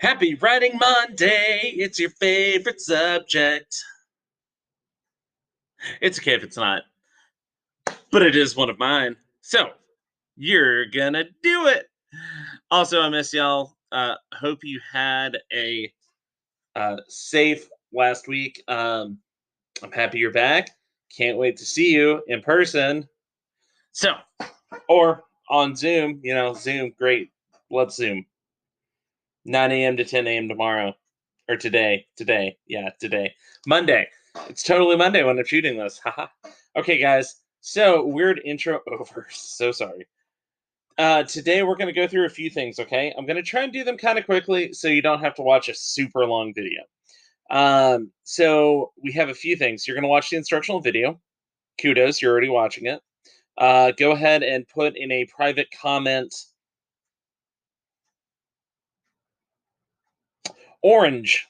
Happy Writing Monday! It's your favorite subject. It's okay if it's not, but it is one of mine. So, you're gonna do it! Also, I miss y'all. Hope you had a safe last week. I'm happy you're back. Can't wait to see you in person. So, or on Zoom. Zoom, great. Let's Zoom. 9 a.m. to 10 a.m. tomorrow. Or today. Today. Yeah, today. Monday. It's totally Monday when I'm shooting this. Haha. Okay, guys. So, weird intro over. So sorry. Today we're going to go through a few things, okay? I'm going to try and do them kind of quickly so you don't have to watch a super long video. So, we have a few things. You're going to watch the instructional video. Kudos, you're already watching it. Go ahead and put in a private comment orange.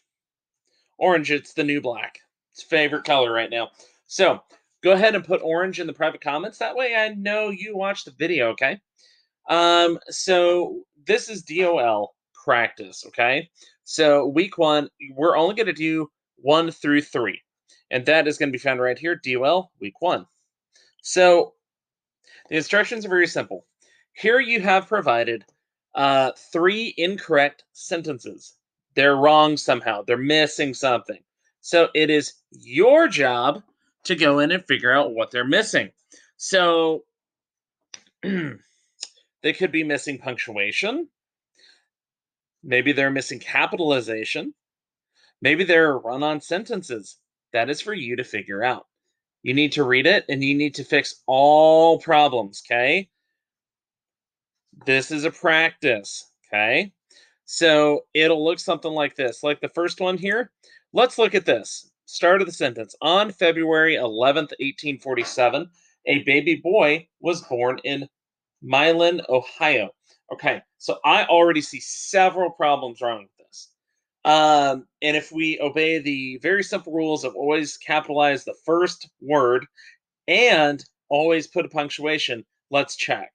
Orange, it's the new black. It's favorite color right now. So go ahead and put orange in the private comments. That way I know you watched the video, okay? So this is DOL practice, okay? So week one, we're only going to do 1 through 3. And that is going to be found right here, DOL week 1. So the instructions are very simple. Here you have provided 3 incorrect sentences. They're wrong somehow. They're missing something. So it is your job to go in and figure out what they're missing. So they could be missing punctuation. Maybe they're missing capitalization. Maybe they're run on sentences. That is for you to figure out. You need to read it and you need to fix all problems, okay? This is a practice, okay? So it'll look something like this. Like the first one here. Let's look at this. Start of the sentence. On February 11th, 1847, a baby boy was born in Milan, Ohio. Okay, so I already see several problems wrong with this. And if we obey the very simple rules of always capitalize the first word and always put a punctuation, let's check.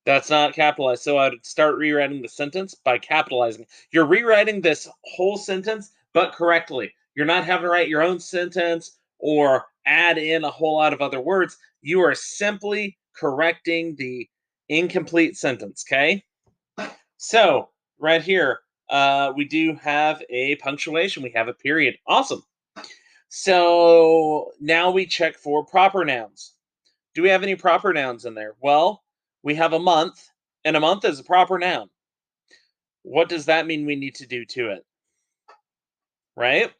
That's not capitalized. So I'd start rewriting the sentence by capitalizing. You're rewriting this whole sentence, but correctly. You're not having to write your own sentence or add in a whole lot of other words. You are simply correcting the incomplete sentence, okay? So, right here, we do have a punctuation. We have a period. Awesome. So, now we check for proper nouns. Do we have any proper nouns in there? Well, we have a month, and a month is a proper noun. What does that mean we need to do to it? Right?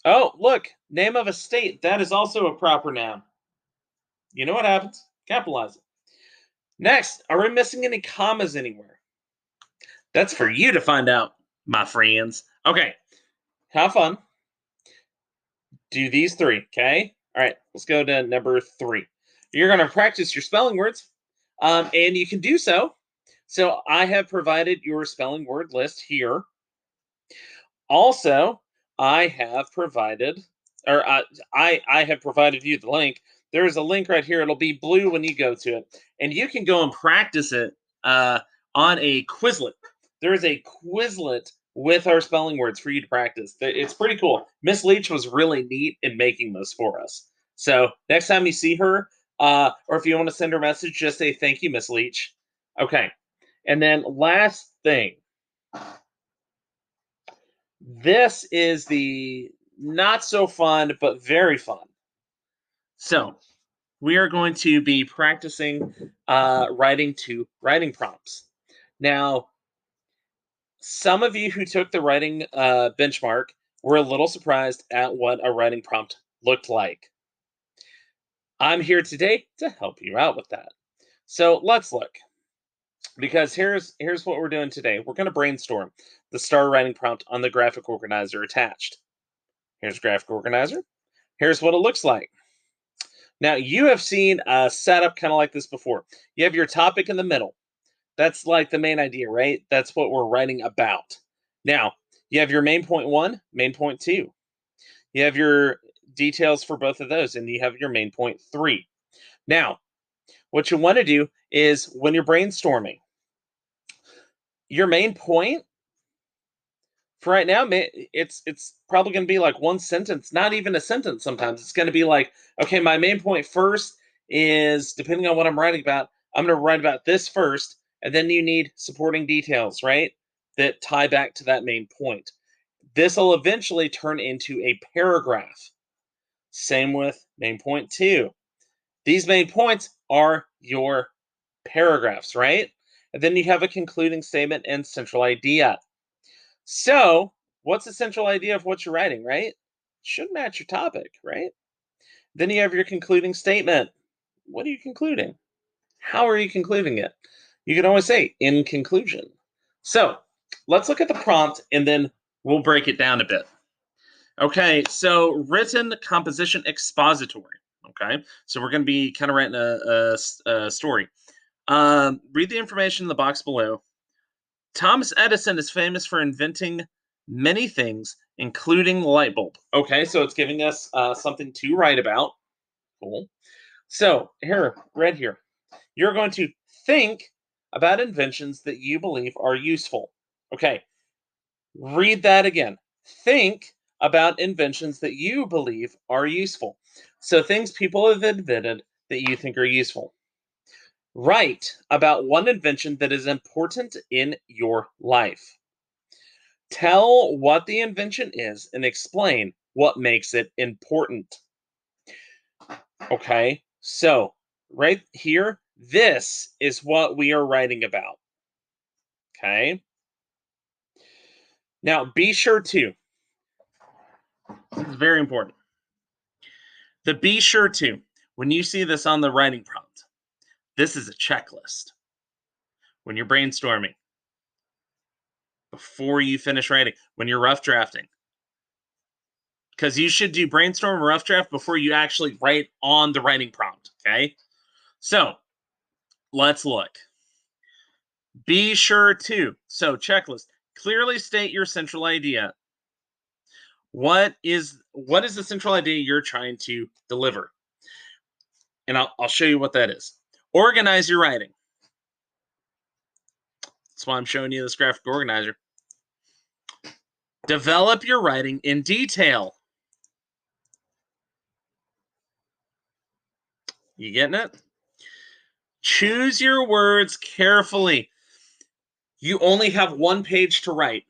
Oh, look, name of a state. That is also a proper noun. You know what happens? Capitalize it. Next, are we missing any commas anywhere? That's for you to find out, my friends. Okay, have fun. Do these 3, okay? All right, let's go to number 3. You're going to practice your spelling words, and you can do so. So I have provided your spelling word list here. Also, I have provided, or I have provided you the link. There is a link right here. It'll be blue when you go to it, and you can go and practice it on a Quizlet. There is a Quizlet with our spelling words for you to practice. It's pretty cool. Miss Leach was really neat in making those for us. So next time you see her, or if you want to send her a message, just say thank you, Miss Leach. Okay, and then last thing. This is the not so fun, but very fun. So, we are going to be practicing writing to writing prompts. Now, some of you who took the writing benchmark were a little surprised at what a writing prompt looked like. I'm here today to help you out with that. So, let's look. Because here's what we're doing today. We're going to brainstorm the star writing prompt on the graphic organizer attached. Here's graphic organizer. Here's what it looks like. Now, you have seen a setup kind of like this before. You have your topic in the middle. That's like the main idea, right? That's what we're writing about. Now, you have your main point 1, main point 2. You have your details for both of those, and you have your main point 3. Now, what you want to do is when you're brainstorming, your main point For right now, it's probably going to be like one sentence, not even a sentence. Sometimes it's going to be like, okay, my main point first is, depending on what I'm writing about, I'm going to write about this first, and then you need supporting details, right, that tie back to that main point. This will eventually turn into a paragraph. Same with main point two. These main points are your paragraphs, right? And then you have a concluding statement and central idea. So, what's the central idea of what you're writing, right? Should match your topic, right? Then you have your concluding statement. What are you concluding? How are you concluding it? You can always say, in conclusion. So, let's look at the prompt and then we'll break it down a bit. Okay, so written composition expository. Okay, so we're going to be kind of writing a story. Read the information in the box below. Thomas Edison is famous for inventing many things, including the light bulb. Okay, so it's giving us something to write about. Cool. So here, right here, you're going to think about inventions that you believe are useful. Okay, read that again. Think about inventions that you believe are useful. So things people have invented that you think are useful. Write about one invention that is important in your life. Tell what the invention is and explain what makes it important. Okay, so right here, this is what we are writing about. Okay, now be sure to, this is very important. Be sure to, when you see this on the writing prompt, this is a checklist. When you're brainstorming, before you finish writing, when you're rough drafting, because you should do brainstorm rough draft before you actually write on the writing prompt. Okay, so let's look. Be sure to, so checklist, clearly state your central idea. What is the central idea you're trying to deliver? And I'll show you what that is. Organize your writing. That's why I'm showing you this graphic organizer. Develop your writing in detail. You getting it? Choose your words carefully. You only have one page to write.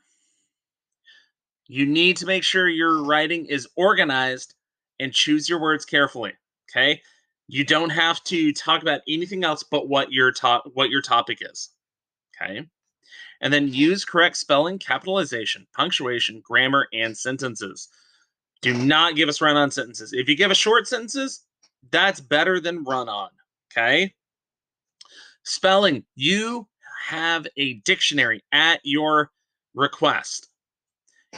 You need to make sure your writing is organized and choose your words carefully. Okay? You don't have to talk about anything else but what your topic is. Okay? And then use correct spelling, capitalization, punctuation, grammar, and sentences. Do not give us run-on sentences. If you give us short sentences, that's better than run-on. Okay? Spelling. You have a dictionary at your request.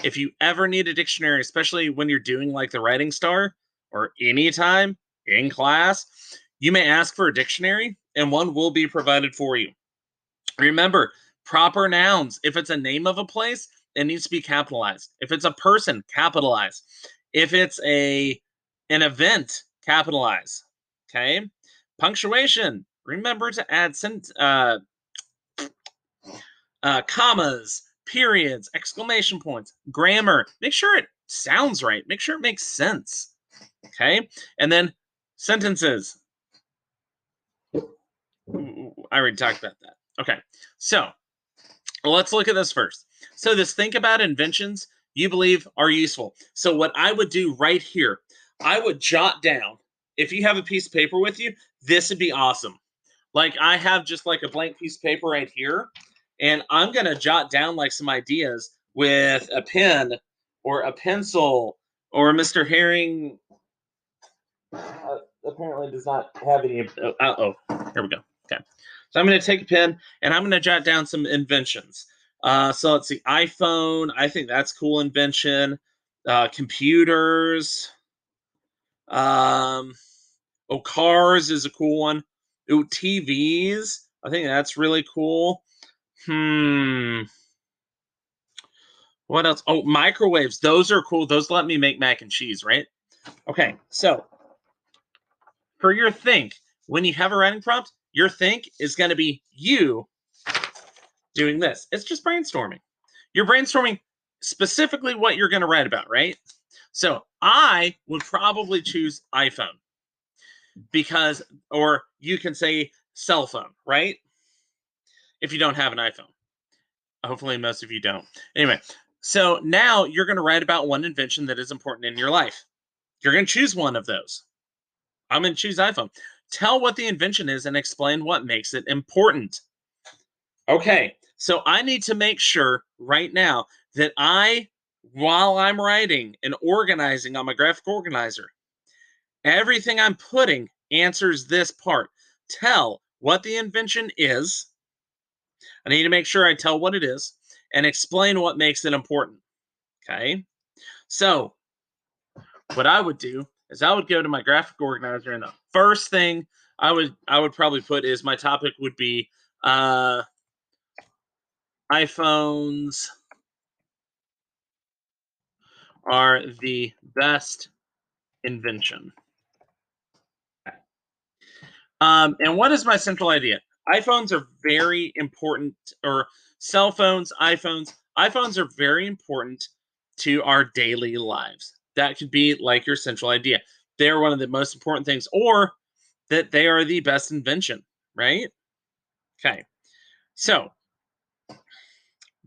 If you ever need a dictionary, especially when you're doing like the writing star or anytime in class, you may ask for a dictionary and one will be provided for you. Remember, proper nouns. If it's a name of a place, it needs to be capitalized. If it's a person, capitalize. If it's an event, capitalize. Okay? Punctuation. Remember to add commas, periods, exclamation points, grammar. Make sure it sounds right. Make sure it makes sense. Okay? And then sentences. I already talked about that. Okay. So let's look at this first. So this think about inventions you believe are useful. So what I would do right here, I would jot down, if you have a piece of paper with you, this would be awesome. Like I have just like a blank piece of paper right here, and I'm going to jot down like some ideas with a pen or a pencil, or Mr. Herring apparently does not have any. Here we go. Okay. So I'm going to take a pen and I'm going to jot down some inventions. So let's see. iPhone. I think that's a cool invention. Computers. Cars is a cool one. TVs. I think that's really cool. What else? Oh, microwaves. Those are cool. Those let me make mac and cheese, right? Okay. So for your think, when you have a writing prompt, your think is going to be you doing this. It's just brainstorming. You're brainstorming specifically what you're going to write about, right? So I would probably choose iPhone because, or you can say cell phone, right? If you don't have an iPhone. Hopefully, most of you don't. Anyway, so now you're going to write about one invention that is important in your life. You're going to choose one of those. I'm going to choose iPhone. Tell what the invention is and explain what makes it important. Okay, so I need to make sure right now that while I'm writing and organizing on my graphic organizer, everything I'm putting answers this part. Tell what the invention is. I need to make sure I tell what it is and explain what makes it important. Okay, so what I would do is I would go to my graphic organizer, and the first thing I would probably put is my topic would be uh, iPhones are the best invention. And what is my central idea? iPhones are very important, or cell phones, iPhones are very important to our daily lives. That could be like your central idea. They're one of the most important things, or that they are the best invention, right? Okay. So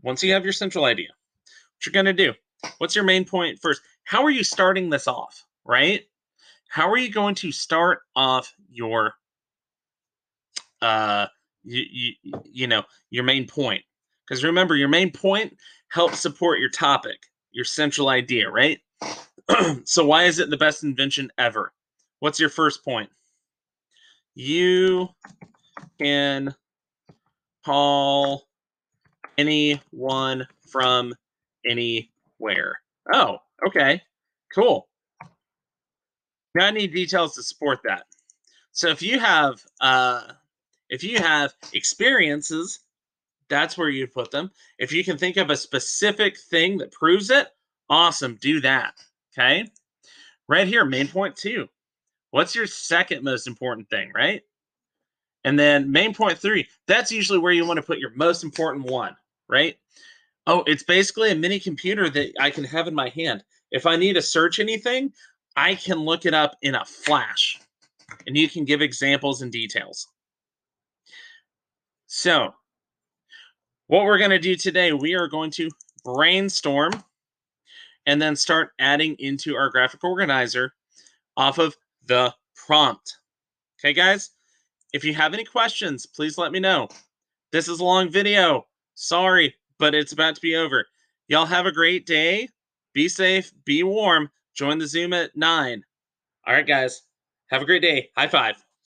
once you have your central idea, what you're going to do, what's your main point first? How are you starting this off, right? How are you going to start off your uh your main point? Because remember, your main point helps support your topic, your central idea, right? So why is it the best invention ever? What's your first point? You can call anyone from anywhere. Oh, okay. Cool. Now I need details to support that. So if you have experiences, that's where you put them. If you can think of a specific thing that proves it, awesome, do that. Okay? Right here, main point 2. What's your second most important thing, right? And then main point 3, that's usually where you want to put your most important one, right? Oh, it's basically a mini computer that I can have in my hand. If I need to search anything, I can look it up in a flash, and you can give examples and details. So, what we're going to do today, we are going to brainstorm and then start adding into our graphic organizer off of the prompt. Okay, guys? If you have any questions, please let me know. This is a long video. Sorry, but it's about to be over. Y'all have a great day. Be safe, be warm. Join the Zoom at 9. All right, guys. Have a great day. High five.